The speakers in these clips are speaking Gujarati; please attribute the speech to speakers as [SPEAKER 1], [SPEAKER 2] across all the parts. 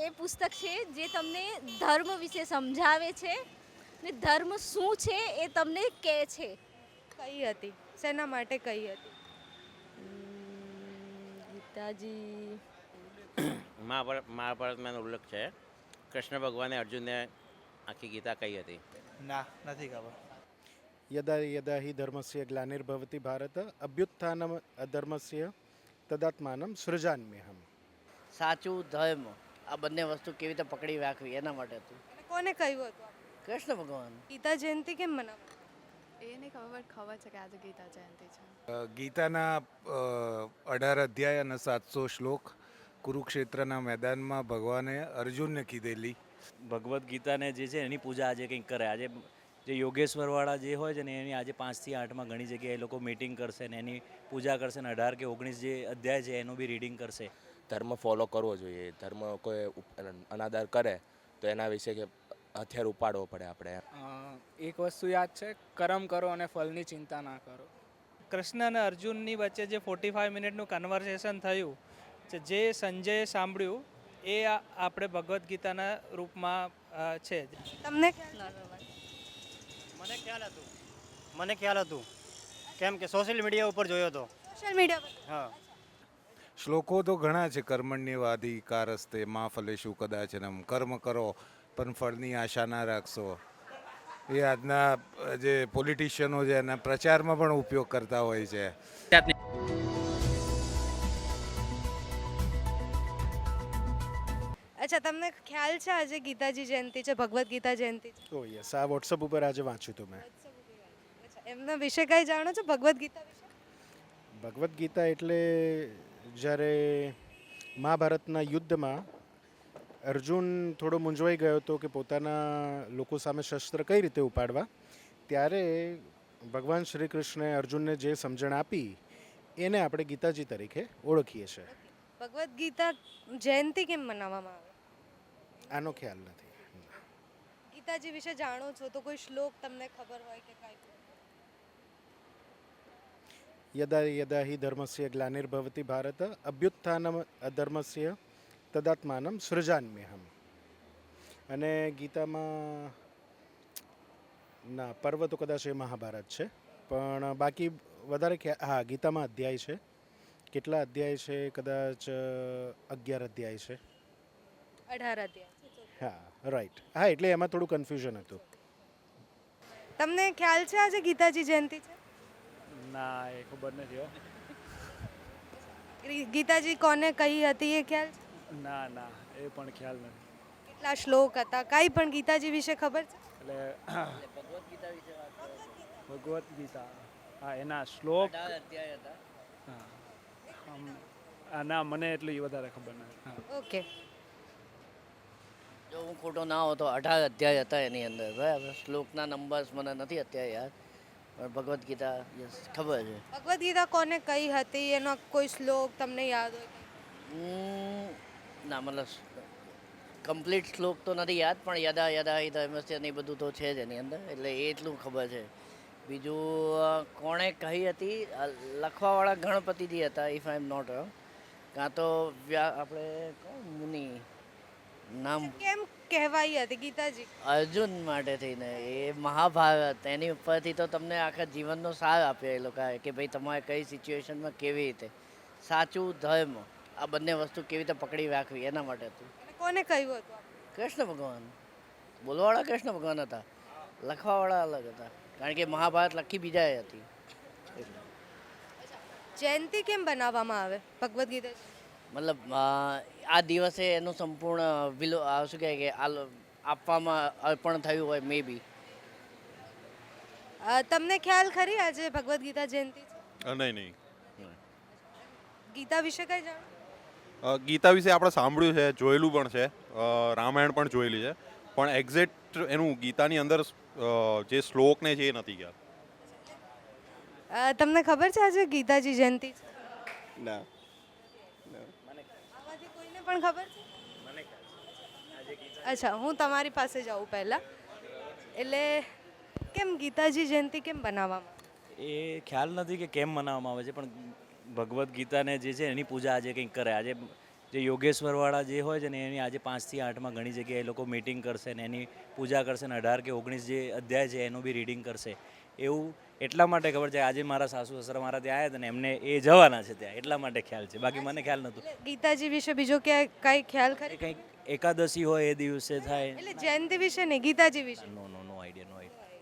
[SPEAKER 1] એ પુસ્તક છે જે તમને ધર્મ વિશે સમજાવે છે ને ધર્મ શું છે એ તમને કહે છે.
[SPEAKER 2] કઈ હતી, શેના માટે કઈ હતી?
[SPEAKER 1] ગીતાજી.
[SPEAKER 3] મહાભારતમાં એનો ઉલ્લેખ છે. કૃષ્ણ ભગવાને અર્જુનને આખી ગીતા કહી હતી.
[SPEAKER 4] ના, નથી ખબર.
[SPEAKER 5] યદા યદા હિ ધર્મસ્ય ગ્લાનિર્ભવતિ ભારત અભ્યુત્થાનમ અધર્મસ્ય તદાત્માનમ સૃજામ્યહમ.
[SPEAKER 6] સાચું ધર્મ આ બંને વસ્તુ કેવી રીતે પકડી રાખવી એના માટે હતું.
[SPEAKER 2] અને કોને કહ્યું હતું આ?
[SPEAKER 6] કૃષ્ણ ભગવાન.
[SPEAKER 2] ગીતા જયંતિ કેમ મનાવવામાં?
[SPEAKER 7] એ નહીં ખબર, ખબર છે કે આજે ગીતા જયંતિ છે.
[SPEAKER 4] ગીતાના 18 અધ્યાય અને 700 શ્લોક કુરુક્ષેત્રના મેદાનમાં ભગવાને અર્જુનને કીધેલી.
[SPEAKER 8] ભગવદ્ ગીતાને જે છે એની પૂજા આજે કંઈક કરે. આજે જે યોગેશ્વરવાળા જે હોય છે ને એની આજે 5 થી 8માં ઘણી જગ્યાએ એ લોકો મીટિંગ કરશે ને એની પૂજા કરશે ને 18 કે 19 જે અધ્યાય છે એનું બી રીડિંગ કરશે.
[SPEAKER 9] ધર્મ ફોલો કરવો જોઈએ. ધર્મ કોઈ અનાદર કરે તો એના વિશે કે હથિયાર ઉપાડવો પડે આપણે.
[SPEAKER 10] એક વસ્તુ યાદ છે, કર્મ કરો અને ફલની ચિંતા ના કરો. કૃષ્ણ અને અર્જુનની વચ્ચે જે 45 મિનિટનું કન્વર્સેશન થયું છે, જે સંજયે સાંભળ્યું એ આપણે ભગવદ્ ગીતાના રૂપમાં છે.
[SPEAKER 2] તમને
[SPEAKER 11] મને ખ્યાલ હતું કેમ કે સોશિયલ મીડિયા ઉપર જોયો હતો.
[SPEAKER 2] સોશિયલ મીડિયા પર
[SPEAKER 11] હા,
[SPEAKER 4] શ્લોકો તો ઘણા છે. કર્મણ્યવાધિકારસ્તે મા ફલેષુ કદાચનમ. કર્મ કરો પણ ફળની આશા ના રાખશો. એ આજના જે પોલિટિશિયનો છે એના પ્રચારમાં પણ ઉપયોગ કરતા હોય છે.
[SPEAKER 2] અચ્છા, તમને ખ્યાલ છે આજે ગીતાજી જયંતિ છે, ભગવદ્ ગીતા જયંતિ છે?
[SPEAKER 5] ઓ યસ, આ વોટ્સઅપ ઉપર આજે વાંચ્યું હતું મેં.
[SPEAKER 2] અચ્છા, એમના વિશે કઈ જાણો છો ભગવદ્ ગીતા વિશે?
[SPEAKER 5] ભગવદ્ ગીતા એટલે જ્યારે મહાભારતના યુદ્ધમાં અર્જુન થોડો મૂંઝવાઈ ગયો હતો કે પોતાના લોકો સામે શસ્ત્ર કઈ રીતે ઉપાડવા, ત્યારે ભગવાન શ્રી કૃષ્ણે અર્જુનને જે સમજણ આપી એને આપણે ગીતાજી તરીકે ઓળખીએ છીએ.
[SPEAKER 2] ભગવદ્ ગીતા જયંતિ કેમ મનાવવામાં આવે?
[SPEAKER 5] આનો ખ્યાલ નથી.
[SPEAKER 2] ગીતાજી વિશે જાણો છો તો કોઈ શ્લોક તમને ખબર હોય કે કાંઈ?
[SPEAKER 5] યદા યદા હિ ધર્મસ્ય ગ્લાનિર્ભવતિ ભારત અભ્યુત્થાનમ અધર્મસ્ય તદાત્માનમ સૃજામ્યહમ. અને ગીતામાં ના, પર્વ તો કદાચ એ મહાભારત છે, પણ બાકી વધારે હા, ગીતામાં અધ્યાય છે. કેટલા અધ્યાય છે? કદાચ 11 અધ્યાય છે.
[SPEAKER 2] 18 અધ્યાય.
[SPEAKER 5] હા, રાઈટ. હા, એટલે એમાં થોડું કન્ફ્યુઝન હતું.
[SPEAKER 2] તમને ખ્યાલ છે આજે ગીતાજી જયંતિ છે?
[SPEAKER 10] ના, એ ખબર નથી હો.
[SPEAKER 2] ગીતાજી કોને કહી હતી એ ખ્યાલ છે?
[SPEAKER 10] ના ના, એ પણ ખ્યાલ નથી.
[SPEAKER 2] કેટલા શ્લોક હતા, કાંઈ પણ ગીતાજી વિશે ખબર છે?
[SPEAKER 10] એટલે
[SPEAKER 6] ભગવદ્ ગીતા વિશે વાત કરો.
[SPEAKER 10] ભગવદ્ ગીતા, હા, એના શ્લોક.
[SPEAKER 6] 18 અધ્યાય હતા.
[SPEAKER 10] ના, મને એટલી વધારે ખબર નથી. હા.
[SPEAKER 2] ઓકે.
[SPEAKER 6] જો હું ખોટો ના હોતો 18 અધ્યાય હતા એની અંદર. બરાબર, શ્લોકના નંબર્સ મને નથી અત્યારે યાદ, પણ ભગવદ્ ગીતા યસ ખબર છે.
[SPEAKER 2] ભગવદ્ ગીતા કોને કહી હતી એનો કોઈ શ્લોક તમને યાદ હોય?
[SPEAKER 6] ના, મતલબ કમ્પ્લીટ શ્લોક તો નથી યાદ, પણ યદા યદા હિ ધર્મસ્ય ને એ બધું તો છે જ એની અંદર, એટલે એટલું ખબર છે. બીજું કોણે કહી હતી? લખવાવાળા ગણપતિજી હતા, if I am not wrong. કાં તો આપણે કોણ મુનિ નામ
[SPEAKER 2] કેમ કહેવાઈ હતી ગીતાજી?
[SPEAKER 6] અર્જુન માટે થઈને એ મહાભારત એની ઉપરથી તો તમને આખા જીવનનો સાર આપ્યો એ લોકોએ કે ભાઈ તમારે કઈ સિચ્યુએશનમાં કેવી રીતે સાચું ધર્મ આ બંને વસ્તુ કેવી રીતે પકડી રાખવી એના માટે હતું.
[SPEAKER 2] અને કોને કહ્યું હતું?
[SPEAKER 6] કૃષ્ણ ભગવાન. બોલવાવાળા કૃષ્ણ ભગવાન હતા, લખવાવાળા અલગ હતા, કારણ કે મહાભારત લખી બીજાએ હતી.
[SPEAKER 2] જયંતિ કેમ બનાવવામાં આવે ભગવદ્ ગીતા?
[SPEAKER 6] મતલબ આ દિવસે એનું સંપૂર્ણ શું કહે કે આપવામાં અર્પણ થયું હોય મે બી.
[SPEAKER 2] તમને ખ્યાલ ખરી આજે ભગવદ્ ગીતા જયંતિ છે?
[SPEAKER 12] નહીં.
[SPEAKER 2] ગીતા વિશે કઈ જાણો?
[SPEAKER 12] ગીતા વિશે આપણે સાંભળ્યું છે, જોયેલું પણ છે, રામાયણ પણ જોયેલી છે, પણ એક્ઝેક્ટ એનું ગીતાની અંદર જે શ્લોક ને છે એ નથી ખ્યાલ.
[SPEAKER 2] તમને ખબર છે આજે ગીતાજી જયંતિ છે?
[SPEAKER 11] ના.
[SPEAKER 2] આમાંથી કોઈને પણ ખબર છે? અચ્છા, હું તમારી પાસે જાઉં પહેલાં. એટલે કેમ ગીતાજી જયંતિ કેમ બનાવવામાં?
[SPEAKER 8] એ ખ્યાલ નથી કે કેમ મનાવવામાં આવે છે, પણ ભગવદ્ ગીતાને જે છે એની પૂજા આજે કંઈક કરે. આજે જે યોગેશ્વરવાળા જે હોય છે ને એની આજે 5 થી 8માં ઘણી જગ્યાએ એ લોકો મીટિંગ કરશે ને એની પૂજા કરશે ને 18 કે 19 જે અધ્યાય છે એનું બી રીડિંગ કરશે. એવું એટલા માટે ખબર છે આજે મારા સાસુ સસરા મારા ત્યાં આવ્યા હતા ને એમને એ જવાના છે ત્યાં એટલા માટે ખ્યાલ છે, બાકી મને ખ્યાલ નહોતું.
[SPEAKER 2] ગીતાજી વિશે બીજો ક્યાંય કાંઈ ખ્યાલ ખરી?
[SPEAKER 8] કંઈક એકાદશી હોય એ દિવસે થાય.
[SPEAKER 2] એટલે જયંતિ વિશે નહીં, ગીતાજી વિશે.
[SPEAKER 8] નો નો નો આઈડિયા,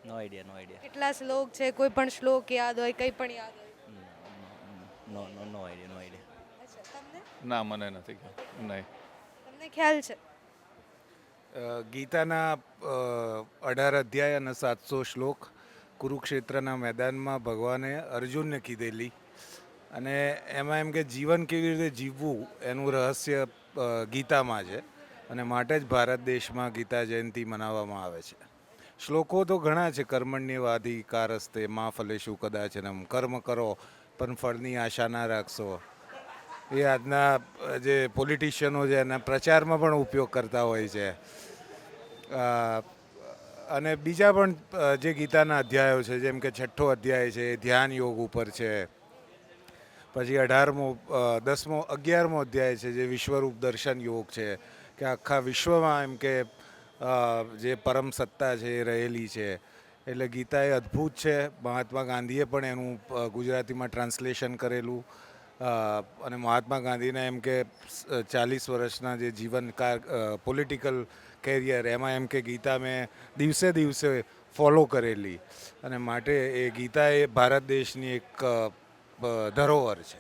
[SPEAKER 8] નો આઈડિયા, નો આઈડિયા,
[SPEAKER 2] કેટલા શ્લોક છે, કોઈ પણ શ્લોક યાદ હોય, કંઈ પણ યાદ હોય?
[SPEAKER 8] નો આઈડિયા, નો આઈડિયા.
[SPEAKER 2] અચ્છા, તમને
[SPEAKER 12] ના મને નથી ખ્યાલ નહીં.
[SPEAKER 2] તમને ખ્યાલ છે?
[SPEAKER 4] ગીતાના 18 અધ્યાય અને 700 શ્લોક કુરુક્ષેત્રના મેદાનમાં ભગવાને અર્જુનને કીધેલી, અને એમાં એમ કે જીવન કેવી રીતે જીવવું એનું રહસ્ય ગીતામાં છે, અને માટે જ ભારત દેશમાં ગીતા જયંતિ મનાવવામાં આવે છે. શ્લોકો તો ઘણા છે. કર્મણ્યવાધિકારસ્તે મા ફલેષુ કદાચનમ, કર્મ કરો પણ ફળની આશા ના રાખશો. એ આજના જે પોલિટિશિયનો છે એના પ્રચારમાં પણ ઉપયોગ કરતા હોય છે. અને બીજા પણ જે ગીતાના અધ્યાયો છે, જેમ કે 6ઠ્ઠો અધ્યાય છે એ ધ્યાન યોગ ઉપર છે. પછી 11મો અધ્યાય છે જે વિશ્વરૂપ દર્શન યોગ છે, કે આખા વિશ્વમાં એમ કે જે પરમ સત્તા છે એ રહેલી છે. એટલે ગીતા એ અદ્ભુત છે. મહાત્મા ગાંધીએ પણ એનું ગુજરાતીમાં ટ્રાન્સલેશન કરેલું, અને મહાત્મા ગાંધીના એમ કે 40 વર્ષના જે જીવનકાળ પોલિટિકલ કેરિયર એમાં એમ કે ગીતા મેં દિવસે દિવસે ફોલો કરેલી, અને માટે એ ગીતા એ ભારત દેશની એક ધરોહર છે.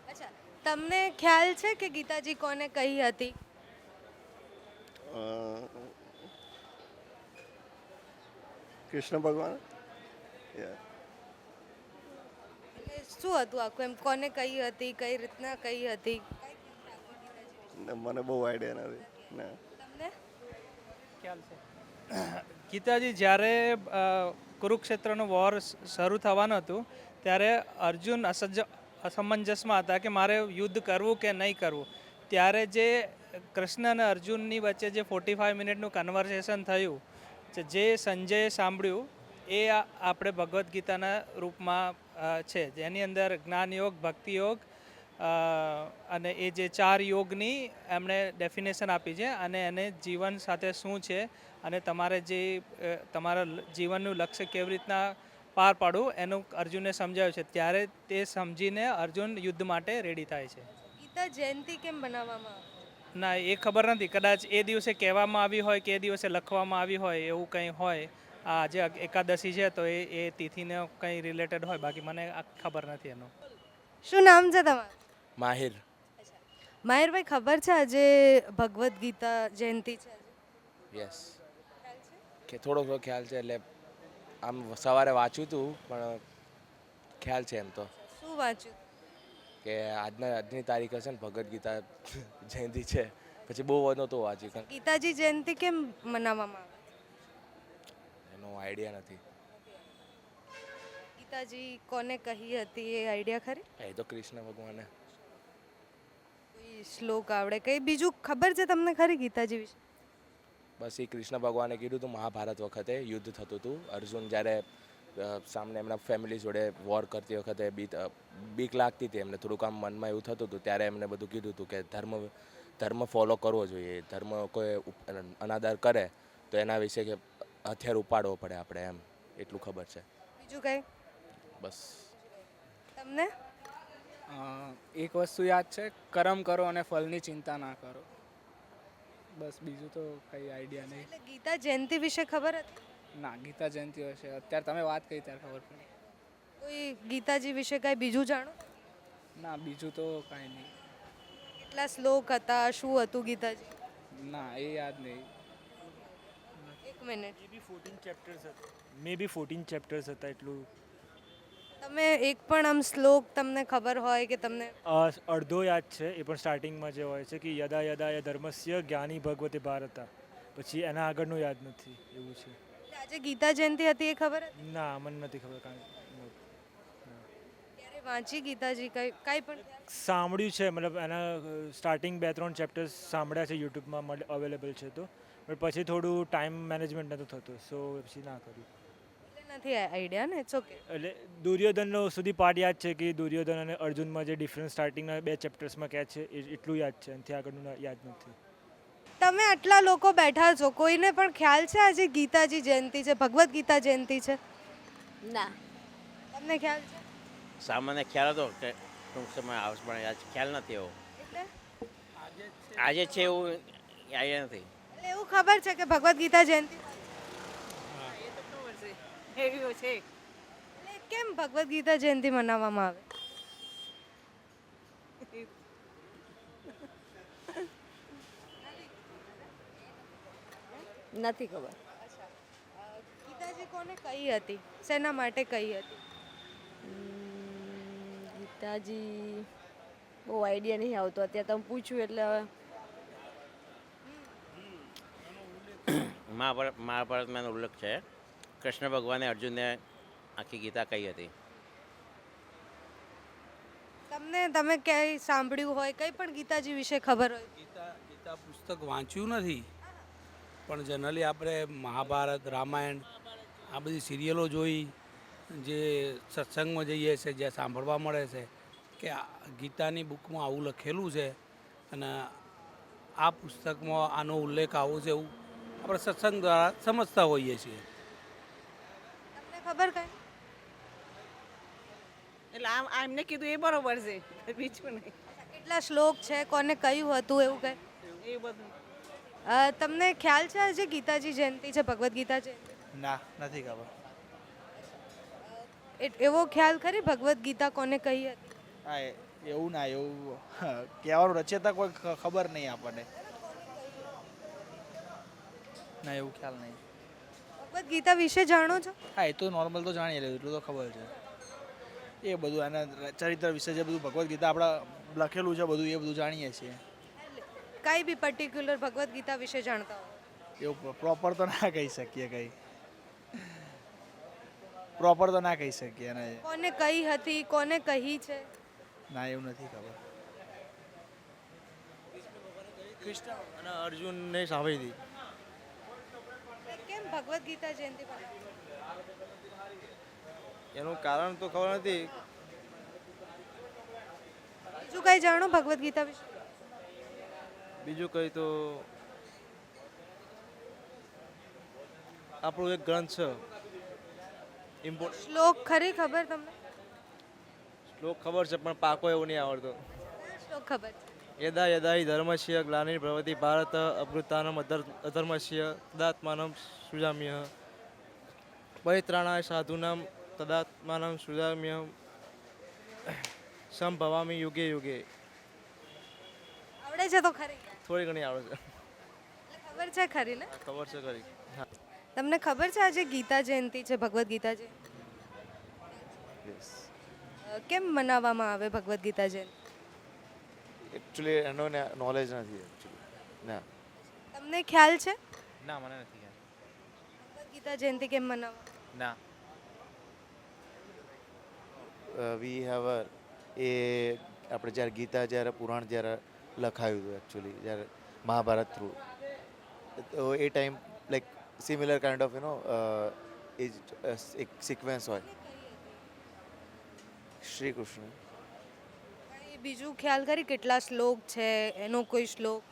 [SPEAKER 2] અચ્છા, તમને ખ્યાલ છે કે ગીતાજી કોને કહી હતી?
[SPEAKER 13] કૃષ્ણ ભગવાન.
[SPEAKER 2] એટલે શું હતું આખું, એમ કોને કહી હતી, કઈ રીતના કહી હતી?
[SPEAKER 13] મને બહુ આઈડિયા નથી. ના
[SPEAKER 2] તમને
[SPEAKER 10] ખ્યાલ છે? ગીતાજી જ્યારે કુરુક્ષેત્રનું વોર શરૂ થવાનું હતું ત્યારે અર્જુન અસમંજસમાં હતા કે મારે યુદ્ધ કરવું કે નહીં કરવું. ત્યારે જે કૃષ્ણ અને અર્જુનની વચ્ચે જે 45 મિનિટનું કન્વર્સેશન થયું, જે સંજયે સાંભળ્યું એ આપણે ભગવદ્ ગીતાના રૂપમાં છે, જેની અંદર જ્ઞાન યોગ, ભક્તિ યોગ અને એ જે 4 યોગની એમણે ડેફિનેશન આપી છે, અને એને જીવન સાથે શું છે અને તમારે જે તમારા જીવનનું લક્ષ્ય કેવી રીતના પાર પાડવું એનું અર્જુને સમજાવ્યું છે. ત્યારે તે સમજીને અર્જુન યુદ્ધ માટે રેડી થાય છે.
[SPEAKER 2] ગીતા જયંતિ કેમ બનાવવામાં આવે?
[SPEAKER 10] ના એ ખબર નથી, કદાચ એ દિવસે કહેવામાં આવી હોય કે એ દિવસે લખવામાં આવી હોય, એવું કંઈ હોય. આજે એકાદશી છે તો એ તિથિને કંઈ રિલેટેડ હોય, બાકી મને ખબર નથી એનું.
[SPEAKER 2] શું નામ છે તમારું?
[SPEAKER 9] માહિર.
[SPEAKER 2] માહિરભાઈ, ખબર છે આજે ભગવદ્ ગીતા જયંતિ છે?
[SPEAKER 9] યસ, કે થોડો ખ્યાલ છે. એટલે આમ સવારે વાંચ્યું હતું પણ ખ્યાલ છે એમ તો.
[SPEAKER 2] શું વાંચ્યું?
[SPEAKER 9] કે આજની તારીખે છે ને ભગવદ્ ગીતા જયંતિ છે, પછી બહુ નહોતું વાંચ્યું.
[SPEAKER 2] ગીતાજી જયંતિ કેમ મનાવવામાં આવે?
[SPEAKER 9] એનો આઈડિયા નથી.
[SPEAKER 2] ગીતાજી કોને કહી હતી એ આઈડિયા ખરી?
[SPEAKER 9] એ તો કૃષ્ણ ભગવાને.
[SPEAKER 2] કોઈ શ્લોક આવડે, કઈ બીજું ખબર છે તમને ખરી ગીતાજી વિશે?
[SPEAKER 9] બસ એ કૃષ્ણ ભગવાને કીધું હતું મહાભારત વખતે યુદ્ધ થતું હતું. અર્જુન જ્યારે સામને એમના ફેમિલી જોડે વોર કરતી વખતે બીક લાગતી હતી એમને, થોડુંક આમ મનમાં એવું થતું હતું, ત્યારે એમને બધું કીધું હતું કે ધર્મ ફોલો કરવો જોઈએ. ધર્મ કોઈ અનાદર કરે તો એના વિશે કે હથિયાર ઉપાડવો પડે આપણે, એમ એટલું ખબર છે.
[SPEAKER 2] બીજું કઈ?
[SPEAKER 9] બસ.
[SPEAKER 2] તમને?
[SPEAKER 10] એક વસ્તુ યાદ છે, કર્મ કરો અને ફળની ચિંતા ના કરો. બસ, બીજું તો કંઈ આઈડિયા નહીં.
[SPEAKER 2] એટલે ગીતા જયંતિ વિશે ખબર હતી?
[SPEAKER 10] ના, ગીતા જયંતિ હશે અત્યારે તમે વાત કરી ત્યારે ખબર પડી.
[SPEAKER 2] કોઈ ગીતાજી વિશે કાંઈ બીજું જાણો?
[SPEAKER 10] ના, બીજું તો કાંઈ નહીં.
[SPEAKER 2] કેટલા શ્લોક હતા, શું હતું ગીતાજી?
[SPEAKER 10] ના, એ યાદ નહીં.
[SPEAKER 2] એક મિનિટ.
[SPEAKER 14] મે બી 14 ચેપ્ટર્સ હતા એટલું.
[SPEAKER 2] તમે એક પણ આમ શ્લોક તમને ખબર હોય કે તમને?
[SPEAKER 14] અડધો યાદ છે, એ પણ સ્ટાર્ટિંગમાં જે હોય છે કે યદા યદા ધર્મસ્ય જ્ઞાની ભગવતે ભારતા, પછી એના આગળનું યાદ નથી એવું છે.
[SPEAKER 2] આજે ગીતા જયંતિ હતી એ ખબર હતી?
[SPEAKER 14] ના, મને નથી ખબર.
[SPEAKER 2] ક્યારે વાંચી ગીતાજી? કાંઈ પણ
[SPEAKER 14] સાંભળ્યું છે, મતલબ એના સ્ટાર્ટિંગ 2-3 ચેપ્ટર્સ સાંભળ્યા છે, યુટ્યુબમાં અવેલેબલ છે તો, પણ પછી થોડું ટાઈમ મેનેજમેન્ટ નહોતું થતું, સો પછી ના કર્યું.
[SPEAKER 2] એટલે નથી આઈડિયા ને, ઇટ્સ ઓકે.
[SPEAKER 14] એટલે દુર્યોધનનો સુધી પાર્ટ યાદ છે કે દુર્યોધન અને અર્જુનમાં જે ડિફરન્સ સ્ટાર્ટિંગના 2 ચેપ્ટર્સમાં કહે છે એટલું યાદ છે, એનાથી આગળનું યાદ નથી.
[SPEAKER 2] તમે આટલા લોકો બેઠા છો, કોઈને પણ ખ્યાલ છે આજે ગીતાજી જયંતિ છે, ભગવદ્ ગીતા જયંતિ છે?
[SPEAKER 1] ના.
[SPEAKER 2] તમને ખ્યાલ છે?
[SPEAKER 3] સામાન્ય ખ્યાલ હતો કે ટૂંક સમય આવશે, પણ આજ ખ્યાલ નથી એવો.
[SPEAKER 2] એટલે
[SPEAKER 3] આજે છે એવું આઈડિયા નથી.
[SPEAKER 2] એટલે એવું ખબર છે કે ભગવદ્ ગીતા જયંતિ
[SPEAKER 15] એવું છે.
[SPEAKER 2] એટલે કેમ ભગવદ્ ગીતા જયંતિ મનાવવામાં આવે?
[SPEAKER 1] નથી ખબર.
[SPEAKER 2] ગીતાજી કોને કહી હતી, શેના માટે કહી હતી?
[SPEAKER 1] ગીતાજી બહુ આઈડિયા નહીં આવતો અત્યારે, તમે પૂછ્યું એટલે હવે.
[SPEAKER 3] મહાભારતમાં એનો ઉલ્લેખ છે. કૃષ્ણ ભગવાને અર્જુનને આખી ગીતા કહી હતી.
[SPEAKER 2] તમે ક્યાંય સાંભળ્યું હોય, કંઈ પણ ગીતાજી વિશે ખબર હોય?
[SPEAKER 16] ગીતા પુસ્તક વાંચ્યું નથી, પણ જનરલી આપણે મહાભારત, રામાયણ આ બધી સિરિયલો જોઈ, જે સત્સંગમાં જઈએ છે, જ્યાં સાંભળવા મળે છે કે ગીતાની બુકમાં આવું લખેલું છે અને આ પુસ્તકમાં આનો ઉલ્લેખ આવો છે, એવું આપણે સત્સંગ દ્વારા સમજતા હોઈએ છીએ.
[SPEAKER 2] તમને ખબર કઈ?
[SPEAKER 15] એટલે આ એમને કીધું એ બરોબર છે, બીજું નહીં.
[SPEAKER 2] કેટલા શ્લોક છે, કોને કહ્યું હતું, એવું કઈ?
[SPEAKER 15] એ બધું
[SPEAKER 2] તમને ખ્યાલ છે આજે ગીતાજી જયંતિ છે, ભગવદ્ ગીતા જયંતિ?
[SPEAKER 11] ના, નથી ખબર.
[SPEAKER 2] એવો ખ્યાલ ખરી ભગવદ્ ગીતા કોને કહી હતી?
[SPEAKER 11] હા, એવું ના, એવું કહેવાનું રચેતા કોઈ ખબર નહીં આપણને. ના, એવું ખ્યાલ નહીં.
[SPEAKER 2] ભગવદ્ ગીતા વિશે જાણો છો?
[SPEAKER 11] હા, એ તો નોર્મલ તો જાણીએ લેવું, એટલું તો ખબર છે. એ બધું એના ચરિત્ર વિશે જે બધું ભગવદ્ ગીતા આપણા લખેલું છે બધું, એ બધું જાણીએ છીએ.
[SPEAKER 2] કઈ બી પર્ટિક્યુલર ભગવદ્ ગીતા વિશે જાણતા હો?
[SPEAKER 11] એવું પ્રોપર તો ના કહી શકીએ, કંઈ પ્રોપર તો ના કહી શકીએ એને.
[SPEAKER 2] કોને કહી હતી, કોને કહી છે?
[SPEAKER 11] ના, એવું નથી ખબર.
[SPEAKER 17] કૃષ્ણ અને અર્જુનને સાંભળી હતી.
[SPEAKER 2] કેમ ભગવદ્ ગીતા જયંતિ પર?
[SPEAKER 17] એનું કારણ તો ખબર નથી.
[SPEAKER 2] બીજું કઈ જાણો ભગવદ્ ગીતા વિશે?
[SPEAKER 17] બીજું કંઈ તો આપણું એક ગ્રંથ છે ઇમ્પોર્ટન્ટ.
[SPEAKER 2] શ્લોક ખરી ખબર તમને?
[SPEAKER 17] શ્લોક ખબર છે પણ પાકો એવું નહીં આવડતો.
[SPEAKER 2] શ્લોક ખબર છે?
[SPEAKER 17] યદા યદા હિ ધર્મસ્ય ગ્લાનિર્ભવતિ ભારત અભ્યુત્થાનમ અધર્મસ્ય તદાત્માનમ સૃજામ્યઃ પરિત્રાણાય સાધૂનામ તદાત્માનમ સૃજામ્યહં સંભવામિ યુગે યુગે.
[SPEAKER 2] આવડે છે તો ખરી?
[SPEAKER 17] થોડી ઘણી આવડે છે.
[SPEAKER 2] ખબર છે ખરી ને?
[SPEAKER 17] ખબર છે ખરી. હા.
[SPEAKER 2] તમને ખબર છે આજે ગીતા જયંતિ છે, ભગવદ્ ગીતા જયંતિ? કેમ મનાવવામાં આવે ભગવદ્ ગીતા જયંતિ?
[SPEAKER 18] એકચ્યુઅલી એનો નોલેજ નથી એકચ્યુઅલી. ના.
[SPEAKER 2] તમને ખ્યાલ છે?
[SPEAKER 19] ના, મને નથી ખ્યાલ.
[SPEAKER 2] ભગવદ્ ગીતા જયંતિ કેમ મનાવવા?
[SPEAKER 19] ના.
[SPEAKER 18] વી હેવ એ આપણે જ્યારે ગીતા જ્યારે પુરાણ જ્યારે લખાયું હતું એકચ્યુઅલી જ્યારે મહાભારત થ્રુ, તો એ time like similar kind of એ એક સિક્વન્સ હોય. શ્રી કૃષ્ણ.
[SPEAKER 2] બીજું ખ્યાલ કરી કેટલા શ્લોક છે, એનો કોઈ શ્લોક?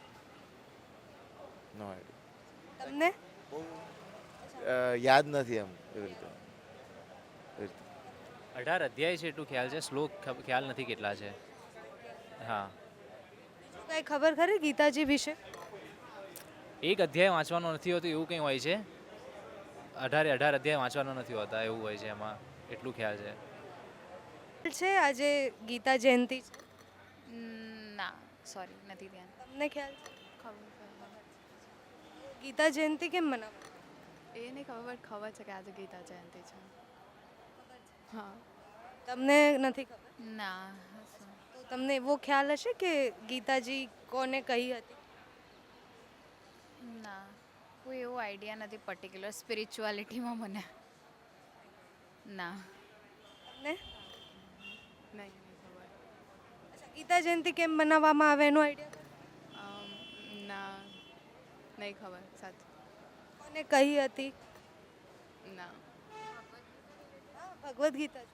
[SPEAKER 18] નો આઈડિયા.
[SPEAKER 2] તમને
[SPEAKER 18] યાદ નથી એમ એવી રીતે.
[SPEAKER 19] 18 અધ્યાય છે એટલું ખ્યાલ છે, શ્લોક ખ્યાલ નથી કેટલા છે. હા.
[SPEAKER 2] કઈ ખબર ખરી ગીતાજી વિશે?
[SPEAKER 19] એક અધ્યાય વાંચવાનો નથી હોતો એવું કંઈ હોય છે. 18 અધ્યાય વાંચવાનો નથી હોતા એવું હોય છે, એમાં એટલું ખ્યાલ છે.
[SPEAKER 2] છે આજે ગીતા જયંતિ છે?
[SPEAKER 7] ના, સોરી, નથી ધ્યાન.
[SPEAKER 2] તમને ખ્યાલ છે?
[SPEAKER 7] ખબર.
[SPEAKER 2] ગીતા જયંતિ કેમ મનાવે?
[SPEAKER 7] એ નહીં ખબર, ખબર છે કે આજે ગીતા જયંતિ છે. હા.
[SPEAKER 2] તમને નથી ખબર?
[SPEAKER 7] ના.
[SPEAKER 2] તો તમને એવો ખ્યાલ હશે કે ગીતાજી કોને કહી હતી?
[SPEAKER 7] ના, કોઈ એવો આઈડિયા નથી પર્ટિક્યુલર સ્પિરિચ્યુઆલિટીમાં મને. ના.
[SPEAKER 2] તમને
[SPEAKER 7] નહીં ખબર.
[SPEAKER 2] ગીતા જયંતિ કેમ મનાવવામાં આવે એનો આઈડિયા?
[SPEAKER 7] ના, નહીં ખબર સાચું.
[SPEAKER 2] કોને કહી હતી?
[SPEAKER 7] ના.
[SPEAKER 2] ભગવદ્ ગીતા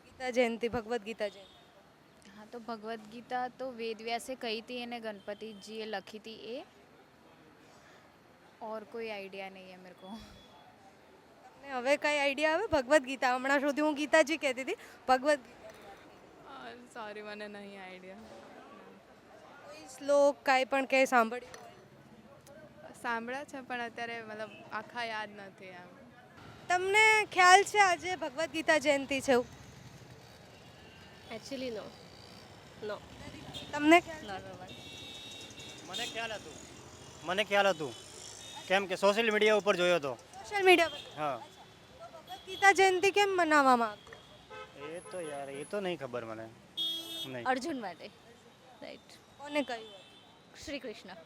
[SPEAKER 2] ગીતા જયંતિ ભગવદ્ ગીતા જયંતિ
[SPEAKER 7] હા તો ભગવદ્ ગીતા તો વેદવ્યાસે કહી હતી અને ગણપતિજીએ લખી હતી એ और कोई आइडिया नहीं है मेरे को
[SPEAKER 2] તમને હવે કઈ આઈડિયા આવે ભગવદ્ ગીતા હમણાં સુધી હું ગીતાજી કહેતી હતી ભગવદ્
[SPEAKER 15] સોરી મને નહીં આઈડિયા
[SPEAKER 2] કોઈ શ્લોક કાંઈ પણ કે સાંભળ્યું
[SPEAKER 15] સાંભળ્યા છે પણ અત્યારે મતલબ આખા યાદ નથી એમ
[SPEAKER 2] તમને ખ્યાલ છે આજે ભગવદ્ ગીતા જયંતિ છે એવું
[SPEAKER 1] એકચ્યુઅલી નો નો
[SPEAKER 2] તમને
[SPEAKER 20] મને ખ્યાલ હતું કેમ કે સોશિયલ મીડિયા ઉપર જોયો હતો
[SPEAKER 2] સોશિયલ મીડિયા પર
[SPEAKER 20] હા
[SPEAKER 2] ભગવદ્ ગીતા જયંતિ કેમ મનાવવામાં આવે
[SPEAKER 20] એ તો યાર એ તો નહીં ખબર મને નહીં
[SPEAKER 1] અર્જુન માટે રાઈટ
[SPEAKER 2] કોને કહ્યું
[SPEAKER 1] શ્રી કૃષ્ણ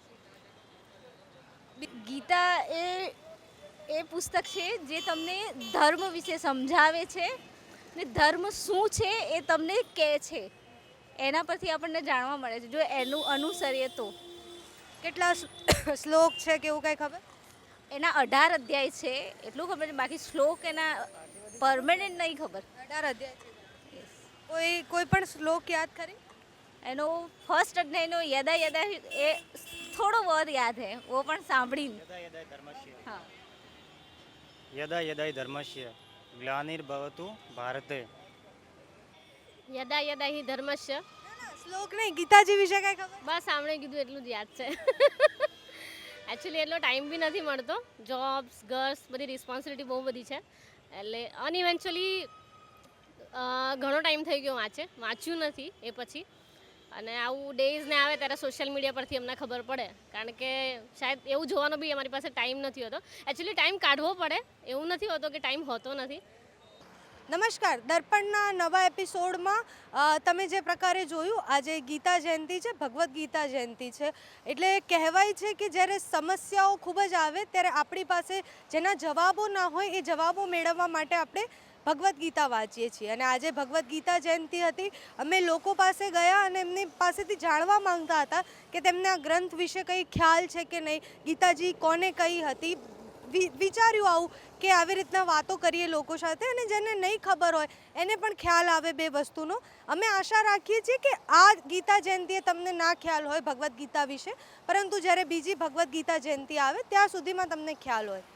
[SPEAKER 1] ગીતા એ પુસ્તક છે જે તમને ધર્મ વિશે સમજાવે છે ને ધર્મ શું છે એ તમને કહે છે એના પરથી આપણને જાણવા મળે છે જો એનું અનુસરીએ તો
[SPEAKER 2] કેટલા શ્લોક છે કે એવું કાંઈ ખબર
[SPEAKER 1] એના 18 અધ્યાય છે એટલું ખબર છે બાકી શ્લોક એના પરમેનન્ટ નહીં ખબર
[SPEAKER 2] 18 અધ્યાય છે કોઈ પણ શ્લોક યાદ કરી
[SPEAKER 1] એનો ફર્સ્ટ અધ્યાયનો યદા યદા એ થોડો बहुत યાદ है वो પણ સાંભળીને હા
[SPEAKER 20] યદા યદા ધર્મસ્ય ગ્લાનિર્ભવતુ ભારતે
[SPEAKER 1] યદા યદા હિ ધર્મસ્ય
[SPEAKER 2] શ્લોક નહીં ગીતાજી વિશે કાંઈ ખબર
[SPEAKER 1] બસ સાંભળે કીધું એટલું જ યાદ છે એકચ્યુઅલી એટલો ટાઈમ બી નથી મળતો જોબ્સ ગર્લ્સ બધી રિસ્પોન્સિબિલિટી બહુ બધી છે એટલે અનઇવેન્ચ્યુઅલી ઘણો ટાઈમ થઈ ગયો વાંચ્યું નથી એ પછી અને આવું ડેઝ ને આવે ત્યારે સોશિયલ મીડિયા પરથી અમને ખબર પડે કારણ કે શાયદ એવું જોવાનો બી અમારી પાસે ટાઈમ નથી હોતો એકચ્યુઅલી ટાઈમ કાઢવો પડે એવું નથી હોતો કે ટાઈમ હોતો નથી
[SPEAKER 2] નમસ્કાર દર્પણના નવા એપિસોડમાં તમે જે પ્રકારે જોયું આજે ગીતા જયંતિ છે ભગવદ્ ગીતા જયંતિ છે એટલે કહેવાય છે કે જ્યારે સમસ્યાઓ ખૂબ જ આવે ત્યારે આપણી પાસે જેના જવાબો ના હોય એ જવાબો મેળવવા માટે આપણે ભગવદ્ ગીતા વાંચીએ છીએ અને આજે ભગવદ્ ગીતા જયંતિ હતી અમે લોકો પાસે ગયા અને એમની પાસેથી જાણવા માંગતા હતા કે તેમને આ ગ્રંથ વિશે કંઈ ખ્યાલ છે કે નહીં ગીતાજી કોને કહી હતી વિચાર્યું આવું કે આવી રીતના વાતો કરીએ લોકો સાથે અને જેને નહીં ખબર હોય એને પણ ખ્યાલ આવે બે વસ્તુનો અમે આશા રાખીએ છીએ કે આ ગીતા જયંતિએ તમને ના ખ્યાલ હોય ભગવદ્ ગીતા વિશે પરંતુ જ્યારે બીજી ભગવદ્ ગીતા જયંતિ આવે ત્યાં સુધીમાં તમને ખ્યાલ હોય